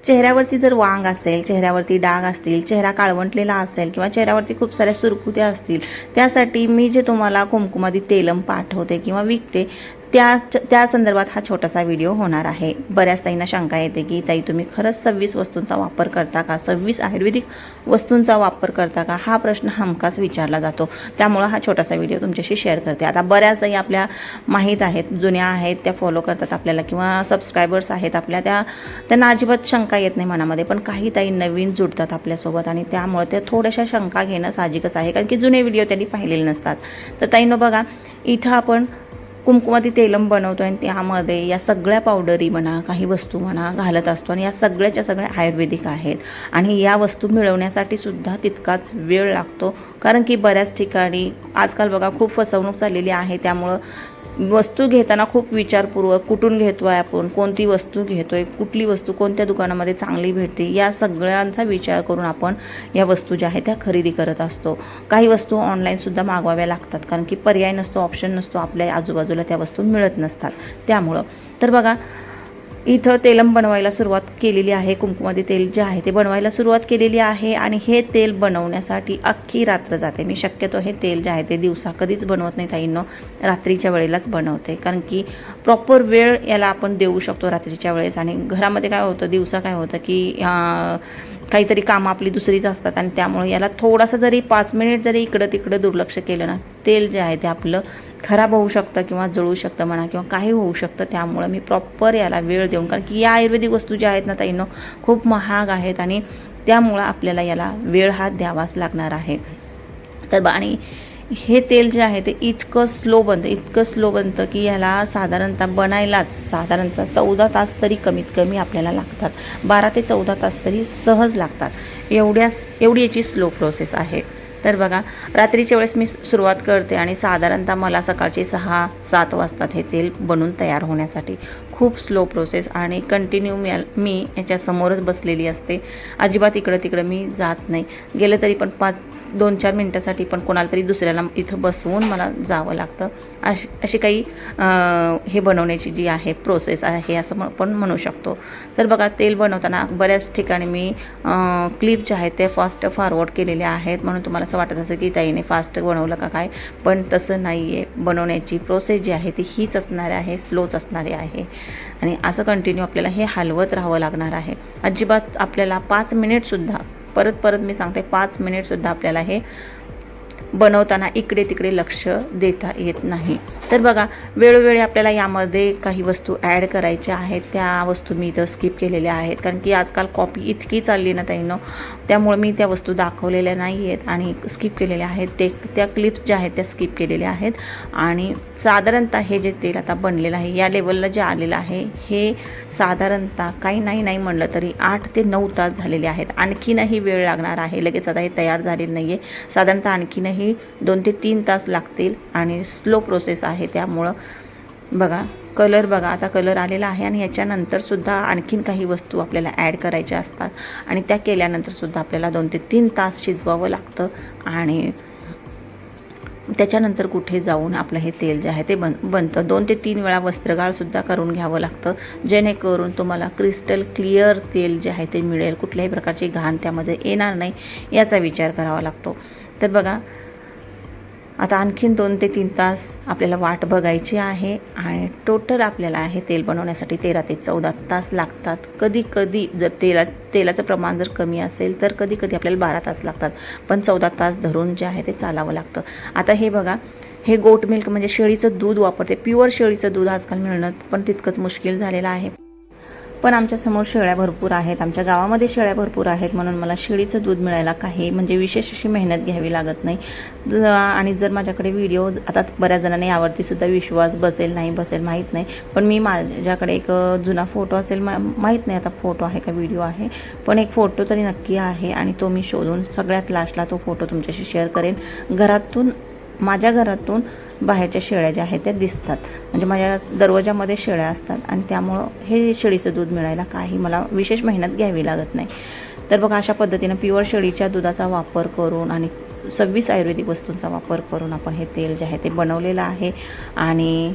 चेहऱ्यावरती जर वांग असेल, चेहऱ्यावरती डाग असतील, चेहरा काळवंटलेला असेल किंवा चेहऱ्यावरती खूप साऱ्या सुरकुत्या असतील, त्यासाठी मी जे तुम्हाला कुमकुमादी तेलम पाठवते किंवा विकते त्या संदर्भात हा छोटासा व्हिडिओ होणार आहे। बऱ्याच ताईंना शंका येते की ताई तुम्ही खरंच 26 वस्तूंचा वापर करता का, 26 आयुर्वेदिक वस्तूंचा वापर करता का, हा प्रश्न हमखास विचारला जातो। त्यामुळे हा छोटासा व्हिडिओ तुमच्याशी शेअर करते। आता बऱ्याच ताई आपल्या माहीत आहेत, जुन्या आहेत, त्या फॉलो करतात आपल्याला किंवा सबस्क्रायबर्स आहेत आपल्या, त्यांना अजिबात शंका येत नाही मनामध्ये। पण काही ताई नवीन जुडतात आपल्यासोबत आणि त्यामुळे त्या थोड्याशा शंका घेणं साहजिकच आहे, कारण की जुने व्हिडिओ त्यांनी पाहिलेले नसतात। तर ताईंनो बघा, इथं आपण कुमकुमादी तेलम बनवतो आणि त्यामध्ये या सगळ्या पावडरी म्हणा, काही वस्तू म्हणा घालत असतो आणि या सगळ्याच्या सगळ्या आयुर्वेदिक आहेत आणि या वस्तू मिळवण्यासाठी सुद्धा तितकाच वेळ लागतो, कारण की बऱ्याच ठिकाणी आजकाल बघा खूप फसवणूक चाललेली आहे। त्यामुळं वस्तू घेताना खूप विचारपूर्वक कुठून घेतोय आपण, कोणती वस्तू घेतोय, कुठली वस्तू कोणत्या दुकानामध्ये चांगली भेटते, या सगळ्यांचा विचार करून आपण या वस्तू ज्या आहेत त्या खरेदी करत असतो। काही वस्तू ऑनलाईनसुद्धा मागवाव्या लागतात, कारण की पर्याय नसतो, ऑप्शन नसतो, आपल्या आजूबाजूला त्या वस्तू मिळत नसतात त्यामुळं। तर बघा, इथं तेलम बनवायला सुरुवात केलेली आहे, कुमकुमादी तेल जे आहे ते बनवायला सुरुवात केलेली आहे आणि हे तेल बनवण्यासाठी अख्खी रात्र जाते। मी शक्यतो हे तेल जे आहे ते दिवसा कधीच बनवत नाही ताईंनो, रात्रीच्या वेळेलाच बनवते, कारण की प्रॉपर वेळ याला आपण देऊ शकतो रात्रीच्या वेळेस। आणि घरामध्ये काय होतं, दिवसा काय होतं की काहीतरी कामं आपली दुसरीच असतात आणि त्यामुळे याला थोडासा जरी 5 मिनिट जरी इकडं तिकडं दुर्लक्ष केलं ना, तेल जे आहे ते आपलं खराब होऊ शकतं किंवा जळू शकतं म्हणा किंवा काही होऊ शकतं। त्यामुळं मी प्रॉपर याला वेळ देऊन, कारण की या आयुर्वेदिक वस्तू ज्या आहेत ना ताईंनो खूप महाग आहेत आणि त्यामुळं आपल्याला याला वेळ हा द्यावाच लागणार आहे। तर आणि हे तेल जे आहे ते इतकं स्लो बनतं की याला साधारणतः 14 तास तरी कमीत कमी आपल्याला लागतात, 12 ते 14 तास तरी सहज लागतात, एवढी याची स्लो प्रोसेस आहे। तर बघा, रात्रीच्या वेळेस मी सुरुवात करते आणि साधारणतः मला सकाळचे 6-7 वाजतात हे तेल बनून तयार होण्यासाठी। खूप स्लो प्रोसेस आणि कंटिन्यू मी याच्यासमोरच बसलेली असते, अजिबात इकडं तिकडं मी जात नाही। गेलं तरी पण 2-4 मिनटासाठी पण कोणाला तरी दुसऱ्याला इथं बसवून मला जावं लागतं। अशी काही हे बनवण्याची जी आहे प्रोसेस आहे असं पण म्हणू शकतो। तर बघा, तेल बनवताना बऱ्याच ठिकाणी मी क्लिप जे आहेत ते फास्ट फॉरवर्ड केलेले आहेत, म्हणून तुम्हाला असं वाटत असेल की ताईने फास्ट बनवलं का काय, पण तसं नाही आहे। बनवण्याची प्रोसेस जी आहे ती हीच असणार आहे, स्लोच असणारी आहे आणि असं कंटिन्यू आपल्याला हे हलवत राहावं लागणार आहे। अजिबात आपल्याला 5 मिनिटसुद्धा, परत मी सांगते, 5 मिनिटसुद्धा आपल्याला हे बनवताना इकडे तिकडे लक्ष देता येत नाही। तर बघा, वेळोवेळी आपल्याला यामध्ये काही वस्तू ॲड करायच्या आहेत, त्या वस्तू मी इथं स्किप केलेल्या आहेत, कारण की आजकाल कॉपी इतकी चालली ना ताईंनो, त्यामुळे मी त्या वस्तू दाखवलेल्या नाही आहेत आणि स्किप केलेल्या आहेत, त्या क्लिप्स ज्या आहेत त्या स्किप केलेल्या आहेत। आणि साधारणतः हे जे तेल आता बनलेलं आहे या लेवलला जे आलेलं आहे, हे साधारणतः काही नाही म्हणलं तरी 8 ते 9 तास झालेले आहेत। आणखीनही वेळ लागणार आहे, लगेच आता हे तयार झालेलं नाही आहे, साधारणतः आणखीनही 2 ते 3 तास लागतील आणि स्लो प्रोसेस आहे। त्यामुळं बघा, कलर बघा, आता कलर आलेला आहे आणि याच्यानंतरसुद्धा आणखीन काही वस्तू आपल्याला ॲड करायच्या असतात आणि त्या केल्यानंतरसुद्धा आपल्याला 2 ते 3 तास शिजवावं लागतं आणि त्याच्यानंतर कुठे जाऊन आपलं हे तेल जे आहे ते बनतं। 2 ते 3 वेळा वस्त्रगाळसुद्धा करून घ्यावं लागतं, जेणेकरून तुम्हाला क्रिस्टल क्लिअर तेल जे आहे ते मिळेल, कुठल्याही प्रकारची घाण त्यामध्ये येणार नाही याचा विचार करावा लागतो। तर बघा, आता आणखीन 2 ते 3 तास आपल्याला वाट बघायची आहे आणि टोटल आपल्याला हे तेल बनवण्यासाठी 13 ते 14 तास लागतात। कधी जर तेलाचं प्रमाण जर कमी असेल तर कधी आपल्याला 12 तास लागतात, पण 14 तास धरून जे आहे ते चालावं लागतं। आता हे बघा, हे गोट मिल्क म्हणजे शेळीचं दूध वापरते, प्युअर शेळीचं दूध आजकाल मिळणं पण तितकंच मुश्किल झालेलं आहे। पण आमच्यासमोर शेळ्या भरपूर आहेत, आमच्या गावामध्ये शेळ्या भरपूर आहेत, म्हणून मला शेळीचं दूध मिळायला काही म्हणजे विशेष अशी मेहनत घ्यावी लागत नाही। आणि जर माझ्याकडे व्हिडिओ, आता बऱ्याच जणांनी यावरतीसुद्धा विश्वास बसेल नाही बसेल माहीत नाही, पण माझ्याकडे एक जुना फोटो असेल, माहीत नाही आता फोटो आहे का व्हिडिओ आहे, पण एक फोटो तरी नक्की आहे आणि तो मी शोधून सगळ्यात लास्टला तो फोटो तुमच्याशी शेअर करेन। माझ्या घरातून बाहेरच्या शेळ्या ज्या आहेत त्या दिसतात, म्हणजे माझ्या दरवाजामध्ये शेळ्या असतात आणि त्यामुळं हे शेळीचं दूध मिळायला काही मला विशेष मेहनत घ्यावी लागत नाही। तर बघा, अशा पद्धतीनं प्युअर शेळीच्या दुधाचा वापर करून आणि 26 आयुर्वेदिक वस्तूंचा वापर करून आपण हे तेल जे आहे ते बनवलेलं आहे आणि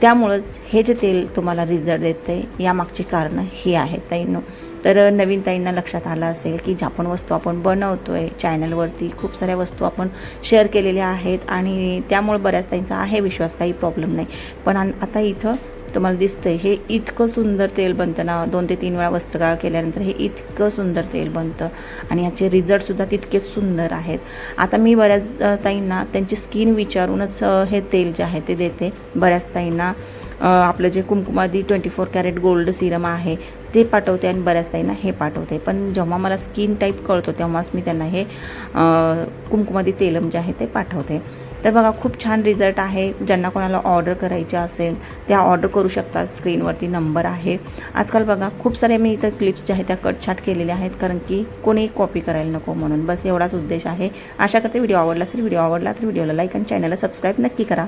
त्यामुळंच हे जे तेल तुम्हाला रिझल्ट देते यामागची कारणं ही आहेत ताईंनो। तर नवीन ताईंना लक्षात आलं असेल की ज्या पण वस्तू आपण बनवतो आहे चॅनलवरती खूप साऱ्या वस्तू आपण शेअर केलेल्या आहेत आणि त्यामुळे बऱ्याच ताईंचा आहे विश्वास, काही प्रॉब्लेम नाही. पण आता इथं तुम्हाला दिसतंय हे इतकं सुंदर तेल बनतं ना, 2 ते 3 वेळा वस्त्रगाळ केल्यानंतर हे इतकं सुंदर तेल बनतं आणि याचे रिझल्टसुद्धा तितकेच सुंदर आहेत. आता मी बऱ्याच ताईंना त्यांची स्किन विचारूनच हे तेल जे आहे ते देते. बऱ्याच ताईंना आपलं जे कुमकुमादी 24 कॅरेट गोल्ड सिरम आहे ते पाठवते आणि बऱ्याच ताईंना हे पाठवते. पण जेव्हा मला स्किन टाईप कळतो तेव्हाच मी त्यांना हे कुमकुमादी तेलम जे आहे ते पाठवते. तर बघा खूप छान रिझल्ट आहे. ज्यांना कोणाला ऑर्डर करायची असेल त्या ऑर्डर करू शकतात. स्क्रीनवरती नंबर आहे. आजकाल बघा खूप सारे मी इथं क्लिप्स ज्या आहेत त्या कटछाट केलेल्या आहेत, कारण की कोणी कॉपी करायला नको म्हणून. बस एवढाच उद्देश आहे. आशा करते व्हिडिओ आवडला असेल. व्हिडिओ आवडला तर व्हिडिओला लाईक आणि चॅनलला सबस्क्राईब नक्की करा.